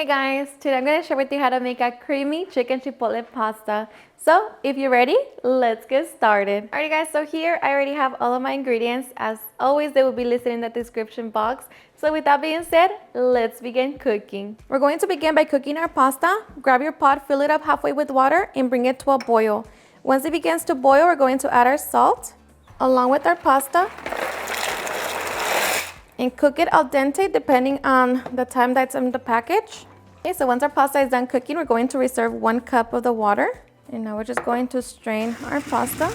Hey guys, today I'm going to share with you how to make a creamy chicken chipotle pasta. So if you're ready, let's get started. Alright guys, so here I already have all of my ingredients. As always, they will be listed in the description box. So with that being said, let's begin cooking. We're going to begin by cooking our pasta. Grab your pot, fill it up halfway with water, and bring it to a boil. Once it begins to boil, we're going to add our salt along with our pasta and cook it al dente depending on the time that's in the package. Okay, so once our pasta is done cooking, we're going to reserve 1 cup of the water. And now we're just going to strain our pasta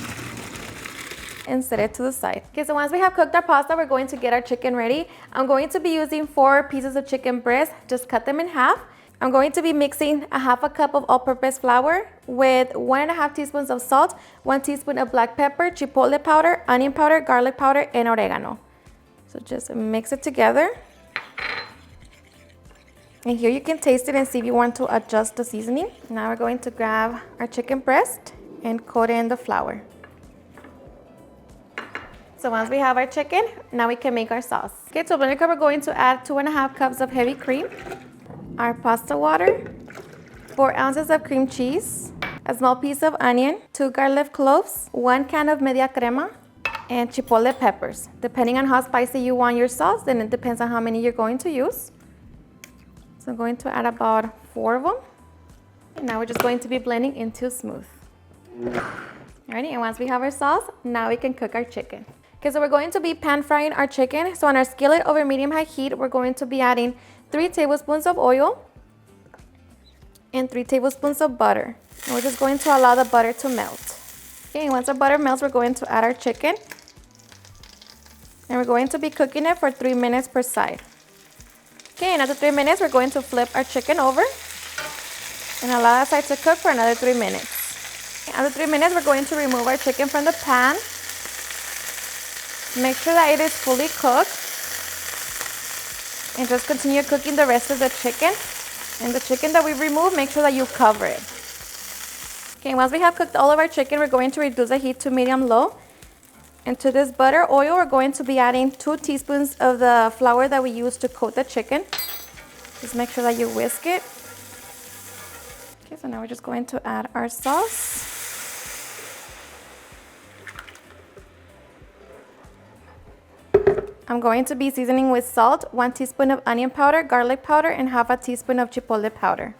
and set it to the side. Okay, so once we have cooked our pasta, we're going to get our chicken ready. I'm going to be using 4 pieces of chicken breast. Just cut them in half. I'm going to be mixing a half a cup of all-purpose flour with 1.5 teaspoons of salt, 1 teaspoon of black pepper, chipotle powder, onion powder, garlic powder, and oregano. So just mix it together. And here you can taste it and see if you want to adjust the seasoning. Now we're going to grab our chicken breast and coat it in the flour. So once we have our chicken, now we can make our sauce. Okay, to a blender cup, we're going to add 2.5 cups of heavy cream, our pasta water, 4 ounces of cream cheese, a small piece of onion, 2 garlic cloves, 1 can of media crema, and chipotle peppers. Depending on how spicy you want your sauce, then it depends on how many you're going to use. So I'm going to add about 4 of them. And now we're just going to be blending into smooth. Alrighty, and once we have our sauce, now we can cook our chicken. Okay, so we're going to be pan frying our chicken. So on our skillet over medium-high heat, we're going to be adding 3 tablespoons of oil and 3 tablespoons of butter. And we're just going to allow the butter to melt. Okay, and once our butter melts, we're going to add our chicken. And we're going to be cooking it for 3 minutes per side. Okay, and after 3 minutes, we're going to flip our chicken over and allow that side to cook for another 3 minutes. Okay, after 3 minutes, we're going to remove our chicken from the pan. Make sure that it is fully cooked. And just continue cooking the rest of the chicken. And the chicken that we remove, make sure that you cover it. Okay, once we have cooked all of our chicken, we're going to reduce the heat to medium-low. And to this butter oil, we're going to be adding 2 teaspoons of the flour that we use to coat the chicken. Just make sure that you whisk it. Okay, so now we're just going to add our sauce. I'm going to be seasoning with salt, 1 teaspoon of onion powder, garlic powder, and half a teaspoon of chipotle powder.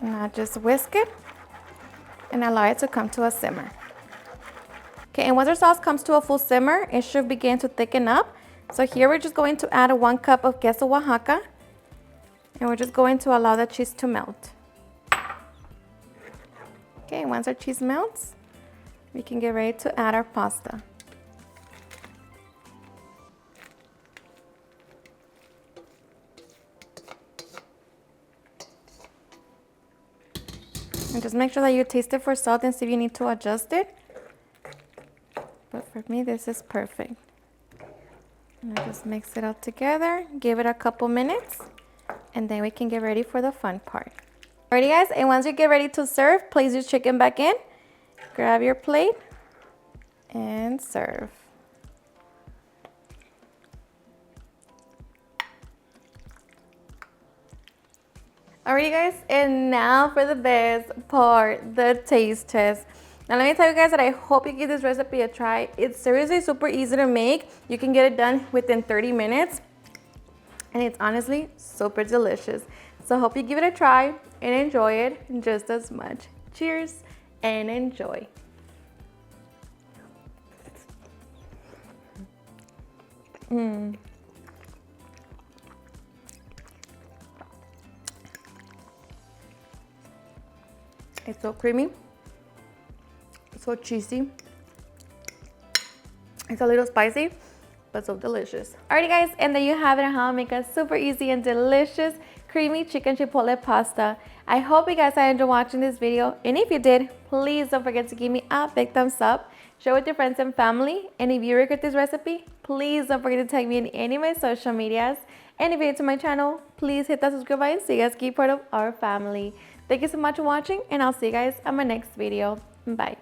Now just whisk it and allow it to come to a simmer. Okay, and once our sauce comes to a full simmer, it should begin to thicken up. So here we're just going to add 1 cup of queso Oaxaca, and we're just going to allow the cheese to melt. Okay, once our cheese melts, we can get ready to add our pasta. And just make sure that you taste it for salt and see if you need to adjust it. But for me, this is perfect. And I just mix it all together, give it a couple minutes, and then we can get ready for the fun part. Alrighty guys, and once you get ready to serve, place your chicken back in, grab your plate, and serve. Alrighty guys, and now for the best part, the taste test. Now let me tell you guys that I hope you give this recipe a try. It's seriously super easy to make. You can get it done within 30 minutes. And it's honestly super delicious. So I hope you give it a try and enjoy it just as much. Cheers and enjoy. It's so creamy, so cheesy. It's a little spicy, but so delicious. Alrighty guys, and there you have it on how to make a super easy and delicious creamy chicken chipotle pasta. I hope you guys enjoyed watching this video, and if you did, please don't forget to give me a big thumbs up, share with your friends and family, and if you regret this recipe, please don't forget to tag me in any of my social medias. And if you're new to my channel, please hit that subscribe button so you guys keep part of our family. Thank you so much for watching, and I'll see you guys on my next video. Bye.